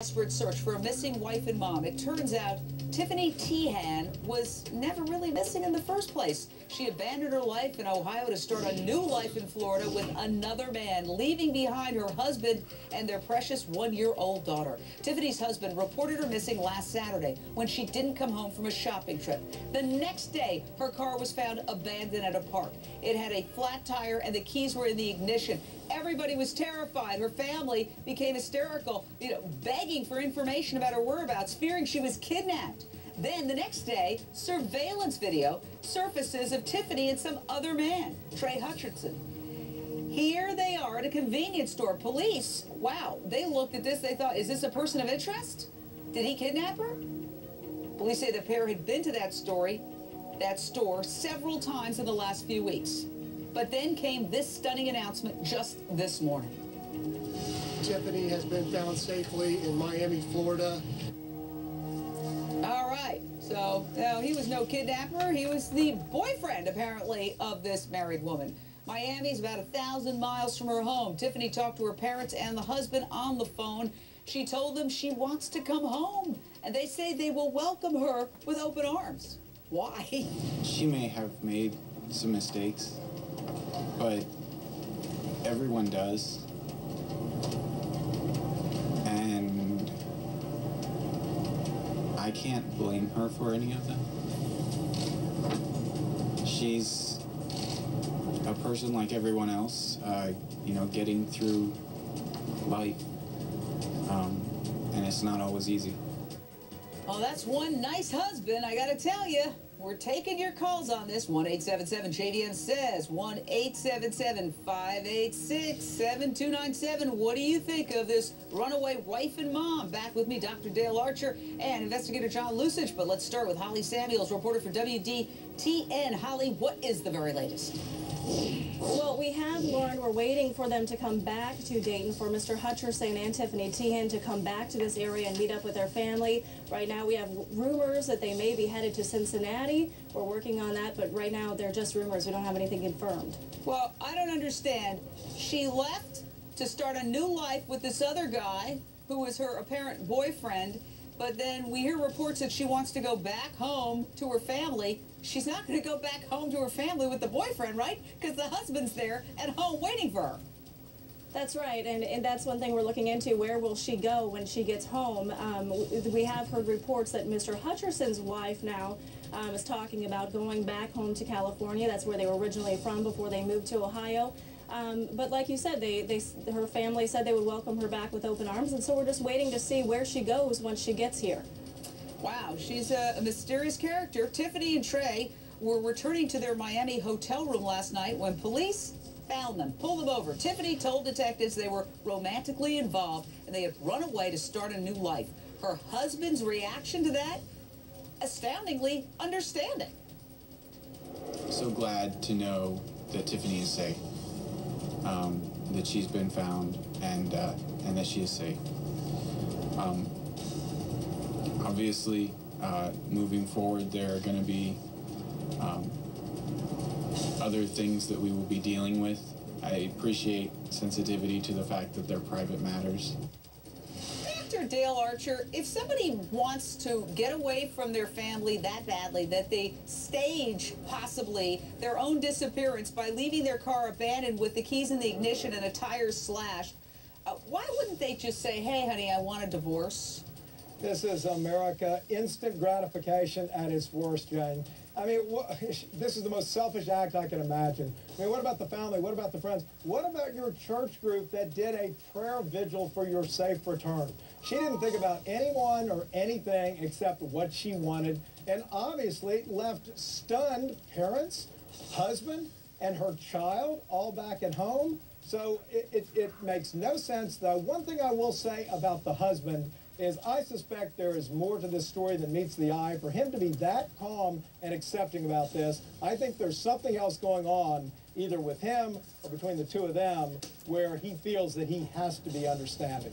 Desperate search for a missing wife and mom. It turns out Tiffany Tehan was never really missing in the first place. She abandoned her life in Ohio to start a new life in Florida with another man, leaving behind her husband and their precious one-year-old daughter. Tiffany's husband reported her missing last Saturday when she didn't come home from a shopping trip. The next day, her car was found abandoned at a park. It had a flat tire and the keys were in the ignition. Everybody was terrified. Her family became hysterical, begging for information about her whereabouts, fearing she was kidnapped. Then the next day, surveillance video surfaces of Tiffany and some other man, Trey Hutchinson. Here they are at a convenience store. Police, wow, they looked at this. They thought, is this a person of interest? Did he kidnap her? Police say the pair had been to that store several times in the last few weeks. But then came this stunning announcement just this morning. Tiffany has been found safely in Miami, Florida. All right, so he was no kidnapper. He was the boyfriend, apparently, of this married woman. Miami's about 1,000 miles from her home. Tiffany talked to her parents and the husband on the phone. She told them she wants to come home, and they say they will welcome her with open arms. Why? She may have made some mistakes, but everyone does. And I can't blame her for any of them. She's a person like everyone else, getting through life. And it's not always easy. Well, that's one nice husband, I gotta tell you. We're taking your calls on this. 1-877-JDM says. 1-877-586-7297. What do you think of this runaway wife and mom? Back with me, Dr. Dale Archer and investigator John Lusich. But let's start with Holly Samuels, reporter for WDTN. Holly, what is the very latest? Well, we have learned we're waiting for them to come back to Dayton, for Mr. Hutchinson and Tiffany Tehan to come back to this area and meet up with their family. Right now we have rumors that they may be headed to Cincinnati. We're working on that, but right now they're just rumors. We don't have anything confirmed. Well, I don't understand. She left to start a new life with this other guy who was her apparent boyfriend, but then we hear reports that she wants to go back home to her family. She's not going to go back home to her family with the boyfriend, right? Because the husband's there at home waiting for her. That's right, and that's one thing we're looking into. Where will she go when she gets home? We have heard reports that Mr. Hutchinson's wife now is talking about going back home to California. That's where they were originally from before they moved to Ohio. But like you said, her family said they would welcome her back with open arms, and so we're just waiting to see where she goes once she gets here. Wow, she's a mysterious character. Tiffany and Trey were returning to their Miami hotel room last night when police found them, pulled them over. Tiffany told detectives they were romantically involved and they had run away to start a new life. Her husband's reaction to that? Astoundingly understanding. So glad to know that Tiffany is safe, that she's been found, and that she is safe. Obviously, moving forward, there are going to be other things that we will be dealing with. I appreciate sensitivity to the fact that they're private matters. Dr. Dale Archer, if somebody wants to get away from their family that badly that they stage possibly their own disappearance by leaving their car abandoned with the keys in the ignition and a tire slashed, why wouldn't they just say, hey, honey, I want a divorce? This is America. Instant gratification at its worst, Jane. I mean, this is the most selfish act I can imagine. I mean, what about the family? What about the friends? What about your church group that did a prayer vigil for your safe return? She didn't think about anyone or anything except what she wanted, and obviously left stunned parents, husband, and her child all back at home. So it makes no sense, though. One thing I will say about the husband is I suspect there is more to this story than meets the eye. For him to be that calm and accepting about this, I think there's something else going on, either with him or between the two of them, where he feels that he has to be understanding.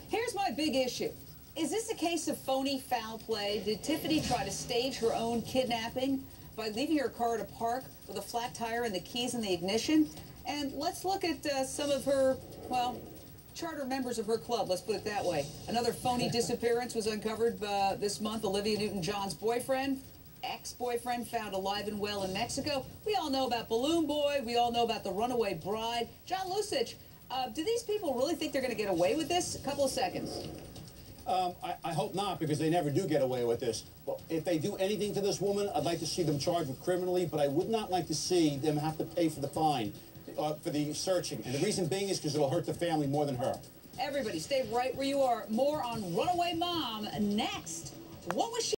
Here's my big issue. Is this a case of phony foul play? Did Tiffany try to stage her own kidnapping by leaving her car at a park with a flat tire and the keys in the ignition? And let's look at some of her, well, charter members of her club, let's put it that way. Another phony disappearance was uncovered this month. Olivia Newton-John's boyfriend, ex-boyfriend, found alive and well in Mexico. We all know about Balloon Boy. We all know about the runaway bride. John Lusich, do these people really think they're going to get away with this? A couple of seconds. I hope not, because they never do get away with this. Well, if they do anything to this woman, I'd like to see them charged with criminally, but I would not like to see them have to pay for the fine, for the searching. And the reason being is because it'll hurt the family more than her. Everybody, stay right where you are. More on Runaway Mom next. What was she